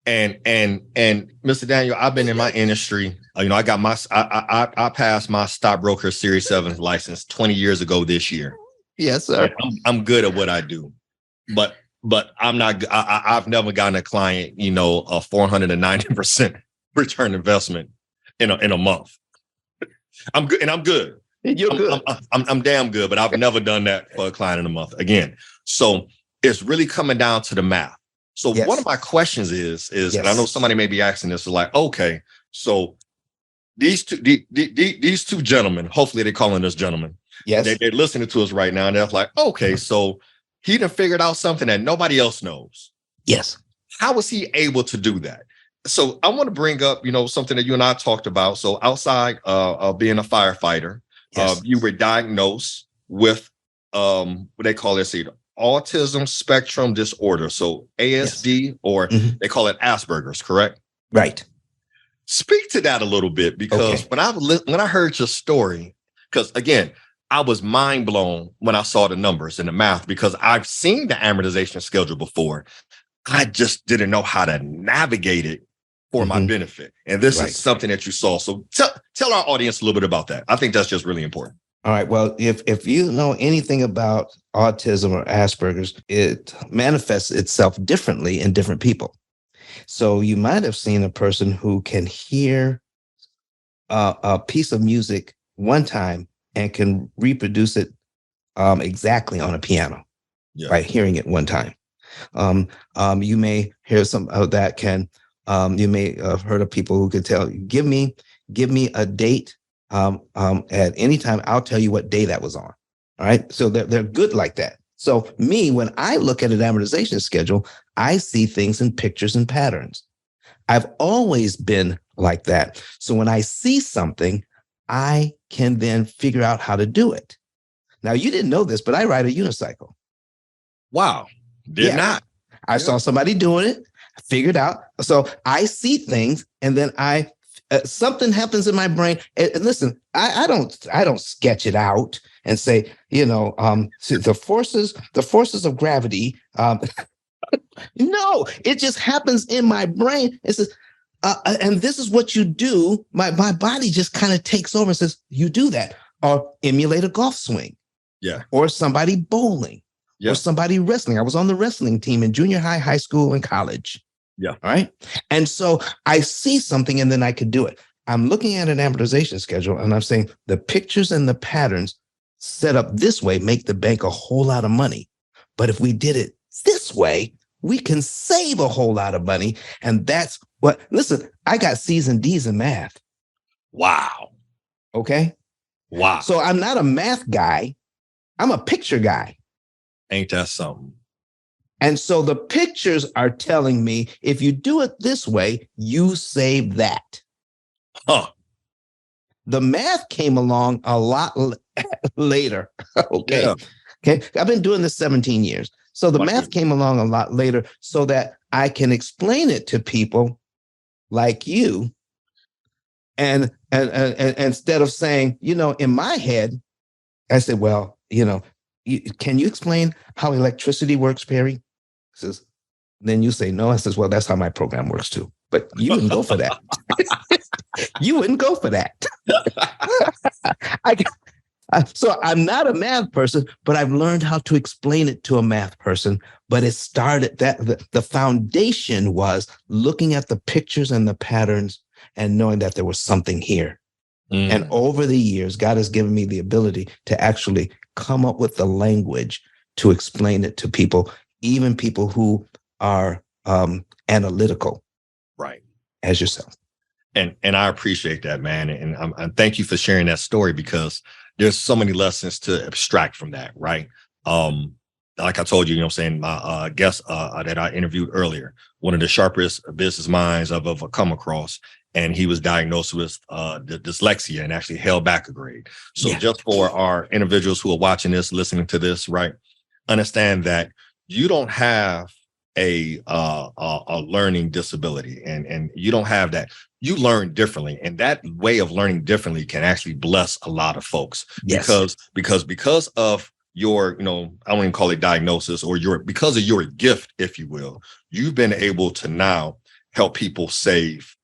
And Mr. Daniel, I've been in my industry. I got I passed my stockbroker Series 7 license 20 years ago this year. Yes, sir. I'm good at what I do, but I'm not. I've never gotten a client, a 490% return investment in a month. I'm good, and I'm good. You're good. I'm damn good, but I've never done that for a client in a month. Again, so it's really coming down to the math. So one of my questions is, and I know somebody may be asking this, is like, okay, so these two gentlemen, hopefully they're calling us gentlemen. Yes. They're listening to us right now, and they're like, okay, so he done figured out something that nobody else knows. Yes. How was he able to do that? So I want to bring up, something that you and I talked about. So outside of being a firefighter, Yes. you were diagnosed with what they call it, autism spectrum disorder. So Yes. ASD, or Mhm. they call it Asperger's, correct? Right. Speak to that a little bit, because Okay. when I heard your story, because again, I was mind blown when I saw the numbers and the math, because I've seen the amortization schedule before. I just didn't know how to navigate it for my Hmm. benefit. And this is Right. something that you saw. So tell our audience a little bit about that. I think that's just really important. All right. Well, if you know anything about autism or Asperger's, it manifests itself differently in different people. So you might have seen a person who can hear a piece of music one time and can reproduce it exactly on a piano Yeah. by hearing it one time. You may hear some of that you may have heard of people who could tell, give me a date at any time. I'll tell you what day that was on. All right. So they're good like that. So me, when I look at an amortization schedule, I see things in pictures and patterns. I've always been like that. So when I see something, I can then figure out how to do it. Now, you didn't know this, but I ride a unicycle. Wow. Did Yeah. not. I Yeah. saw somebody doing it, figured out. So I see things, and then something happens in my brain. And listen, I don't sketch it out and say, see, the forces of gravity. No, it just happens in my brain. It says, and this is what you do. My body just kind of takes over and says, you do that, or emulate a golf swing, Yeah. or somebody bowling, or Yeah. somebody wrestling. I was on the wrestling team in junior high, high school, and college. Yeah. All right. And so I see something and then I could do it. I'm looking at an amortization schedule and I'm saying the pictures and the patterns set up this way make the bank a whole lot of money. But if we did it this way, we can save a whole lot of money. And that's what, listen, I got C's and D's in math. Wow. Okay. Wow. So I'm not a math guy. I'm a picture guy. Ain't that something? And so the pictures are telling me if you do it this way, you save that. Huh. The math came along a lot later. Okay. Yeah. Okay. I've been doing this 17 years. So the My math goodness. came along a lot later so that I can explain it to people like you. And instead of saying, in my head, I said, well, can you explain how electricity works, Perry? He says, then you say no. I says, well, that's how my program works too. But you wouldn't go for that. You wouldn't go for that. So I'm not a math person, but I've learned how to explain it to a math person. But it started that the foundation was looking at the pictures and the patterns and knowing that there was something here. And over the years, God has given me the ability to actually come up with the language to explain it to people, even people who are analytical, Right. as yourself. And I appreciate that, man. And thank you for sharing that story, because there's so many lessons to abstract from that, right? Like I told you, what I'm saying, my guest that I interviewed earlier, one of the sharpest business minds I've ever come across, and he was diagnosed with dyslexia and actually held back a grade. So just for our individuals who are watching this, listening to this, right, understand that you don't have a learning disability, and you don't have that. You learn differently, and that way of learning differently can actually bless a lot of folks. Yes. Because of your, I don't even call it diagnosis, or because of your gift, if you will, you've been able to now help people save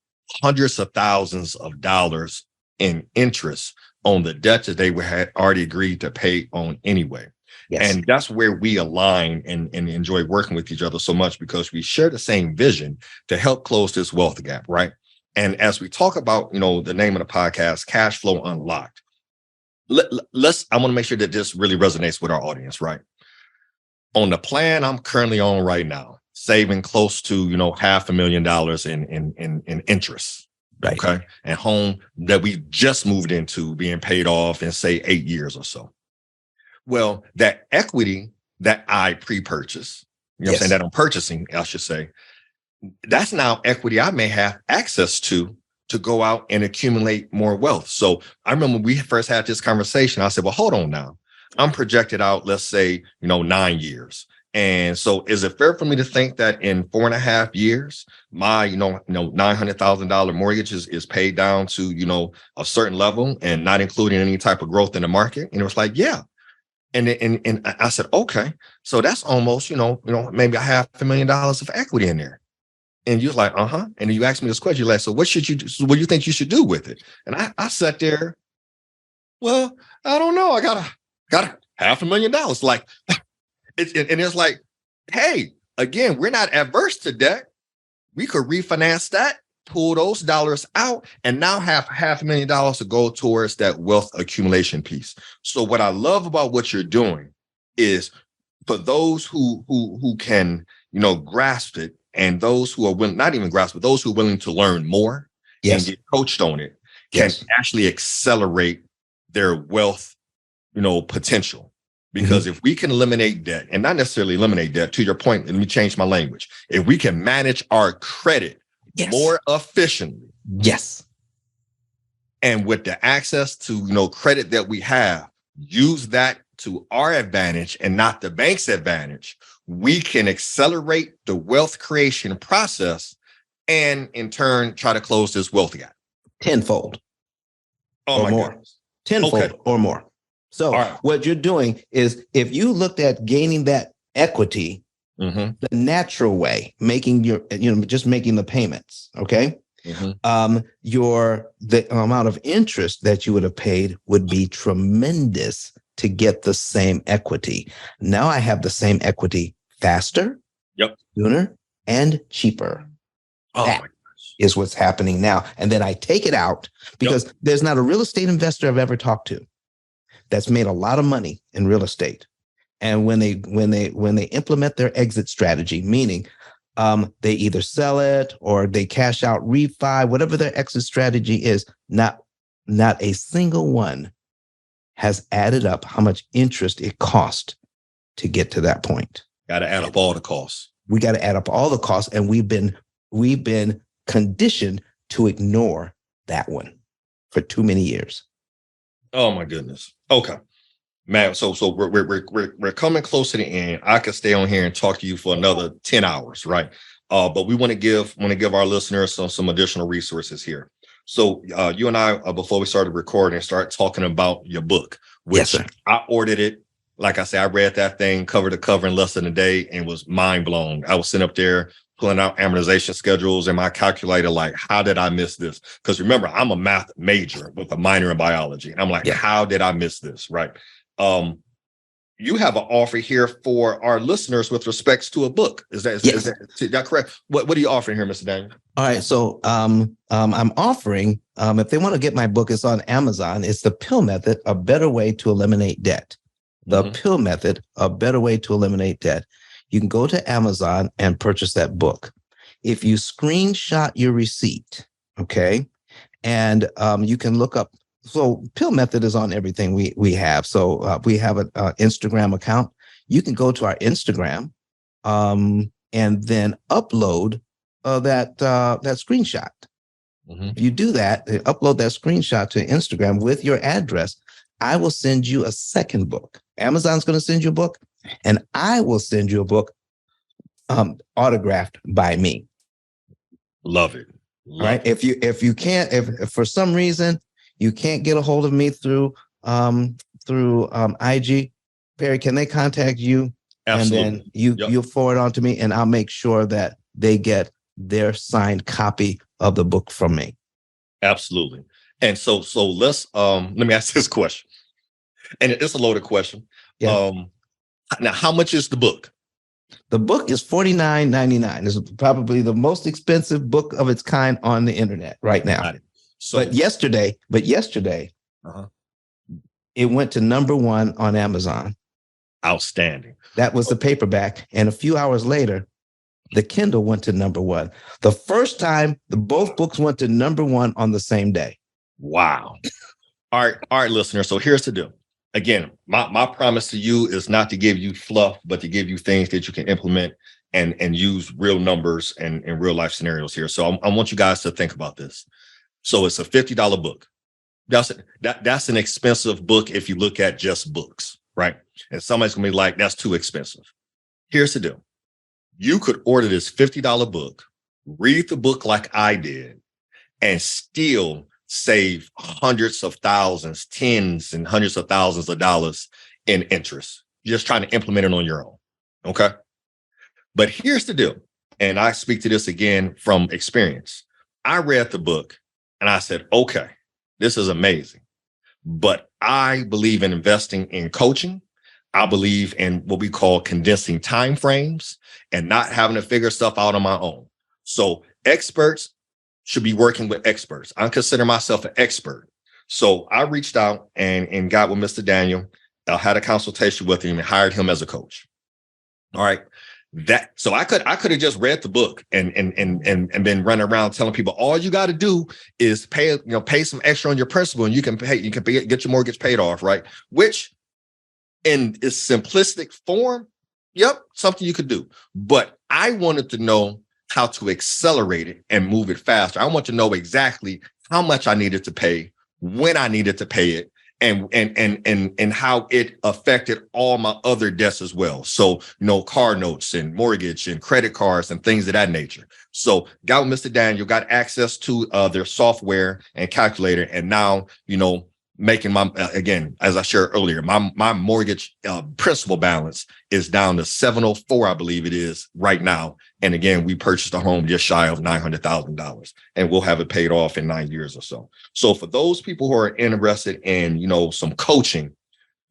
hundreds of thousands of dollars in interest on the debt that they had already agreed to pay on anyway. Yes. And that's where we align and enjoy working with each other so much, because we share the same vision to help close this wealth gap, right? And as we talk about, the name of the podcast, Cashflow Unlocked, I want to make sure that this really resonates with our audience, right? On the plan I'm currently on right now, saving close to, $500,000 in interest. Right. Okay. And home that we just moved into being paid off in, say, 8 years or so. Well, that equity that I pre-purchase, what I'm saying, that I'm purchasing, I should say, that's now equity I may have access to go out and accumulate more wealth. So I remember when we first had this conversation, I said, well, hold on now. I'm projected out, let's say, 9 years. And so is it fair for me to think that in 4.5 years, my, $900,000 mortgage is paid down to, a certain level and not including any type of growth in the market? And it was like, yeah. And I said, okay, so that's almost, maybe $500,000 of equity in there. And you're like, uh-huh. And then you asked me this question, you're like, so what should you do? So what do you think you should do with it? And I sat there, well, I don't know. I got a $500,000. Like, it's like, hey, again, we're not adverse to debt. We could refinance that, pull those dollars out, and now have $500,000 to go towards that wealth accumulation piece. So what I love about what you're doing is for those who can, grasp it, and those who are willing, not even grasp, but those who are willing to learn more and get coached on it, can actually accelerate their wealth, potential. Because if we can eliminate debt, and not necessarily eliminate debt, to your point, let me change my language. If we can manage our credit more efficiently. Yes. And with the access to, credit that we have, use that to our advantage and not the bank's advantage, we can accelerate the wealth creation process and in turn try to close this wealth gap. Tenfold. Oh, or more. Goodness. Tenfold or more. So what you're doing is, if you looked at gaining that equity, the natural way, making just making the payments, okay? The amount of interest that you would have paid would be tremendous to get the same equity. Now I have the same equity faster, sooner, and cheaper. That is what's happening now. And then I take it out because there's not a real estate investor I've ever talked to that's made a lot of money in real estate. And when they implement their exit strategy, meaning they either sell it or they cash out, refi, whatever their exit strategy is, not a single one has added up how much interest it cost to get to that point. Got to add up all the costs. We got to add up all the costs, and we've been conditioned to ignore that one for too many years. Oh my goodness. Okay, man. So we're coming close to the end. I could stay on here and talk to you for another 10 hours, right? But we want to give our listeners some additional resources here. So you and I, before we started recording, start talking about your book, which I ordered it. Like I said, I read that thing cover to cover in less than a day and was mind blown. I was sitting up there pulling out amortization schedules in my calculator, like, how did I miss this? Because remember, I'm a math major with a minor in biology. And I'm like, how did I miss this? Right. You have an offer here for our listeners with respects to a book. Is that correct? What are you offering here, Mr. Daniel? All right. So I'm offering, if they want to get my book, it's on Amazon. It's The P.I.L.L Method, A Better Way to Eliminate Debt. The P.I.L.L Method, A Better Way to Eliminate Debt. You can go to Amazon and purchase that book. If you screenshot your receipt, okay, and you can look up. So P.I.L.L Method is on everything we have. So we have an Instagram account. You can go to our Instagram and then upload that screenshot. If you do that, upload that screenshot to Instagram with your address, I will send you a second book. Amazon's going to send you a book, and I will send you a book autographed by me. Love it. Right? If you can't, if for some reason you can't get a hold of me through IG, Perry, can they contact you? Absolutely. And then you'll forward on to me, and I'll make sure that they get their signed copy of the book from me. Absolutely. And so let's let me ask this question. And it's a loaded question. Yeah. Now, how much is the book? The book is $49.99. It's probably the most expensive book of its kind on the internet right now. So, but yesterday, it went to #1 on Amazon. Outstanding. That was the paperback. And a few hours later, the Kindle went to #1. The first time both books went to #1 on the same day. Wow. All right, listeners. So here's the deal. Again, my promise to you is not to give you fluff, but to give you things that you can implement and use real numbers and real life scenarios here. So I want you guys to think about this. So it's a $50 book. That's an expensive book if you look at just books, right? And somebody's gonna be like, that's too expensive. Here's the deal. You could order this $50 book, read the book like I did, and still save hundreds of thousands, tens and hundreds of thousands of dollars in interest. You're just trying to implement it on your own. Okay. But here's the deal. And I speak to this again from experience. I read the book and I said, okay, this is amazing. But I believe in investing in coaching. I believe in what we call condensing time frames and not having to figure stuff out on my own. So experts should be working with experts. I consider myself an expert. So I reached out and got with Mr. Daniel, had a consultation with him and hired him as a coach. All right. So I could have just read the book and been running around telling people all you got to do is pay some extra on your principal and you can get your mortgage paid off, right? Which in its simplistic form, yep, something you could do. But I wanted to know how to accelerate it and move it faster. I want to know exactly how much I needed to pay, when I needed to pay it, and how it affected all my other debts as well. So, car notes and mortgage and credit cards and things of that nature. So got with Mr. Daniel, got access to their software and calculator. And now, making my, again, as I shared earlier, my mortgage principal balance is down to 704, I believe it is right now. And again, we purchased a home just shy of $900,000 and we'll have it paid off in 9 years or so. So for those people who are interested in, some coaching,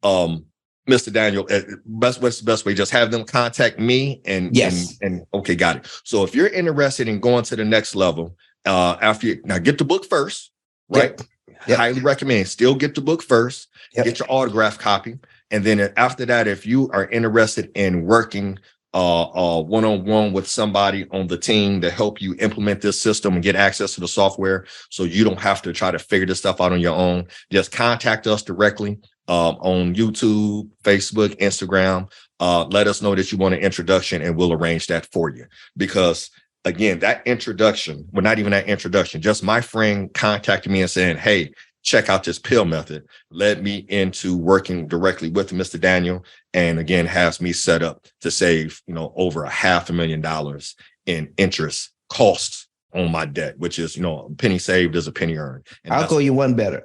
Mr. Daniel, what's the best way? Just have them contact me yes. And okay, got it. So if you're interested in going to the next level, now get the book first, right? Yep. Highly recommend. Still get the book first. Yep. Get your autograph copy. And then after that, if you are interested in working one-on-one with somebody on the team to help you implement this system and get access to the software so you don't have to try to figure this stuff out on your own, just contact us directly on YouTube, Facebook, Instagram. Let us know that you want an introduction and we'll arrange that for you. Because again, that introduction, well, not even that introduction, just my friend contacted me and saying, hey, check out this P.I.L.L method, led me into working directly with Mr. Daniel. And again, has me set up to save, over $500,000 in interest costs on my debt, which is, a penny saved is a penny earned. And I'll go you one better.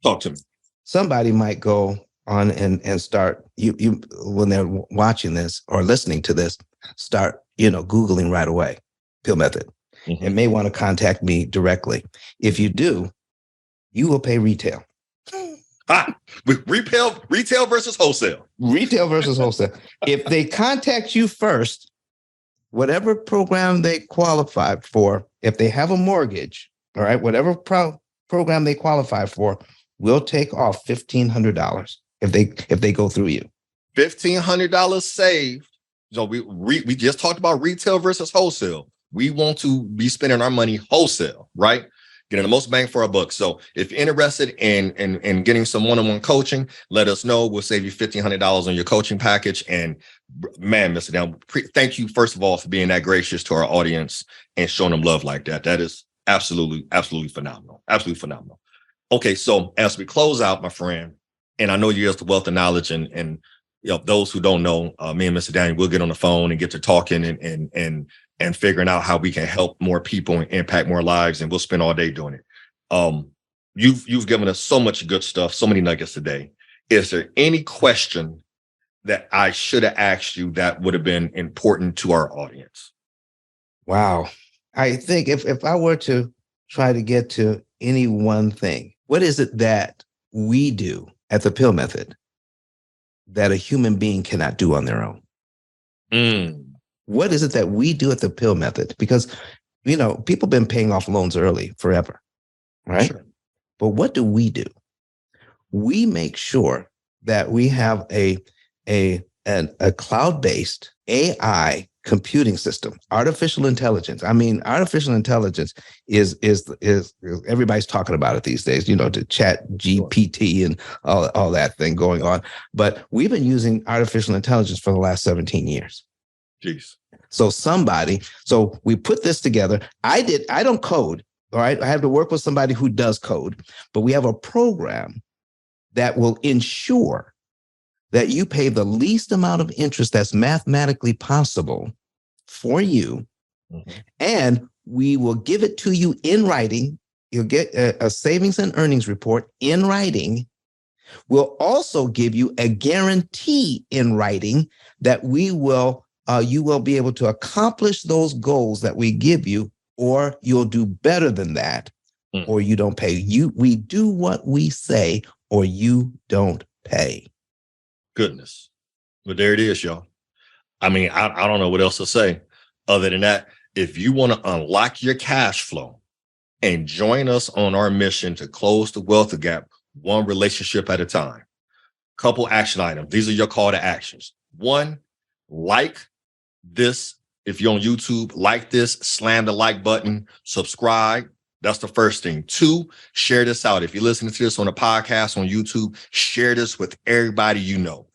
Talk to me. Somebody might go on and start, you when they're watching this or listening to this, start, Googling right away, P.I.L.L method. Mm-hmm. And may want to contact me directly. If you do, you will pay retail. Retail versus wholesale. Retail versus wholesale. If they contact you first, whatever program they qualify for, if they have a mortgage, all right, whatever program they qualify for, we'll take off $1,500 if they go through you. $1,500 saved. So we just talked about retail versus wholesale. We want to be spending our money wholesale, right? Getting the most bang for our buck. So if you're interested in getting some one-on-one coaching, let us know. We'll save you $1,500 on your coaching package. And man, Mr. Down, thank you, first of all, for being that gracious to our audience and showing them love like that. That is absolutely phenomenal. Absolutely phenomenal. Okay, so as we close out, my friend, and I know you have the wealth of knowledge and those who don't know, me and Mr. Daniel, we'll get on the phone and get to talking and figuring out how we can help more people and impact more lives. And we'll spend all day doing it. You've given us so much good stuff, so many nuggets today. Is there any question that I should have asked you that would have been important to our audience? Wow. I think if I were to try to get to any one thing, what is it that we do at the P.I.L.L method that a human being cannot do on their own? What is it that we do at the P.I.L.L method? Because, people have been paying off loans early forever, right? Sure. But what do? We make sure that we have a cloud-based AI computing system, artificial intelligence. I mean, artificial intelligence is everybody's talking about it these days, to chat GPT and all that thing going on. But we've been using artificial intelligence for the last 17 years. Jeez. So we put this together. I don't code. All right. I have to work with somebody who does code, but we have a program that will ensure that you pay the least amount of interest that's mathematically possible for you. Mm-hmm. And we will give it to you in writing. You'll get a savings and earnings report in writing. We'll also give you a guarantee in writing that you will be able to accomplish those goals that we give you, or you'll do better than that, or you don't pay. We do what we say, or you don't pay. Goodness. But there it is, y'all. I mean, I don't know what else to say other than that. If you want to unlock your cash flow and join us on our mission to close the wealth gap, one relationship at a time. Couple action items. These are your call to actions. 1, like this. If you're on YouTube, like this, slam the like button, subscribe. That's the first thing. 2, share this out. If you're listening to this on a podcast on YouTube, share this with everybody you know.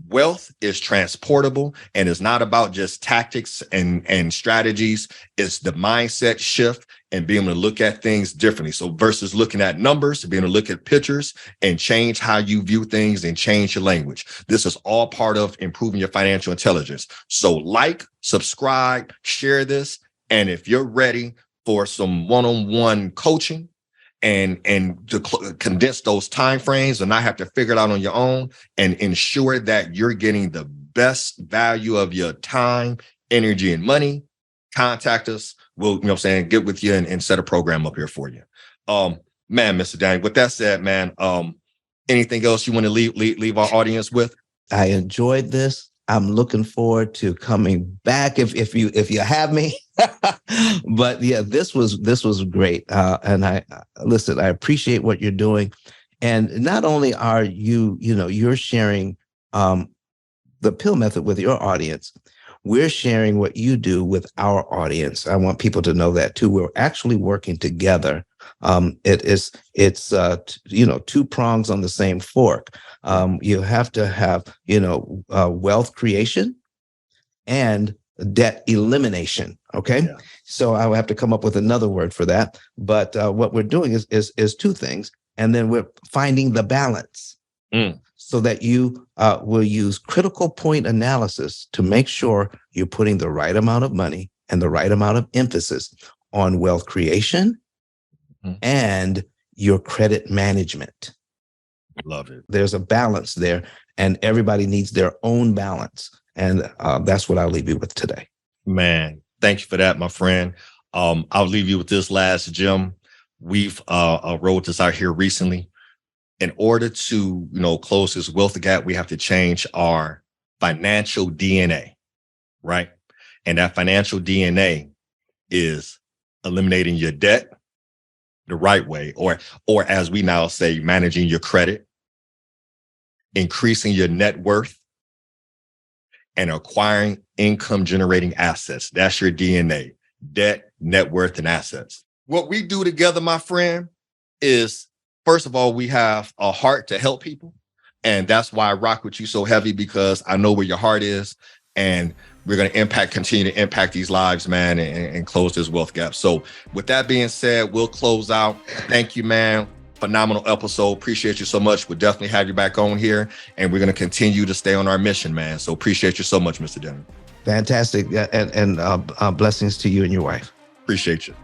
Wealth is transportable, and it's not about just tactics and strategies. It's the mindset shift and being able to look at things differently. So versus looking at numbers, being able to look at pictures and change how you view things and change your language. This is all part of improving your financial intelligence. So like, subscribe, share this. And if you're ready for some one-on-one coaching, and to condense those time frames and not have to figure it out on your own and ensure that you're getting the best value of your time, energy, and money, contact us. We'll, get with you and set a program up here for you. Man, Mr. Daniel, with that said, man, anything else you want to leave our audience with? I enjoyed this. I'm looking forward to coming back if you have me. But yeah, this was great. And I appreciate what you're doing. And not only are you're sharing the P.I.L.L method with your audience, we're sharing what you do with our audience. I want people to know that too. We're actually working together. It's 2 prongs on the same fork. You have to have, wealth creation and debt elimination. Okay. Yeah. So I will have to come up with another word for that. But what we're doing is 2 things. And then we're finding the balance so that you will use critical point analysis to make sure you're putting the right amount of money and the right amount of emphasis on wealth creation and your credit management. Love it. There's a balance there, and everybody needs their own balance. And that's what I'll leave you with today. Man, thank you for that, my friend. I'll leave you with this last gem. We've wrote this out here recently. In order to, close this wealth gap, we have to change our financial DNA, right? And that financial DNA is eliminating your debt the right way, or as we now say, managing your credit, increasing your net worth, and acquiring income generating assets. That's your DNA: debt, net worth, and assets. What we do together, my friend, is, first of all, we have a heart to help people. And that's why I rock with you so heavy, because I know where your heart is. And we're going to continue to impact these lives, man, and close this wealth gap. So with that being said, we'll close out. Thank you, man. Phenomenal episode. Appreciate you so much. We'll definitely have you back on here, and we're going to continue to stay on our mission, man. So appreciate you so much, Mr. Denver. Fantastic. And blessings to you and your wife. Appreciate you.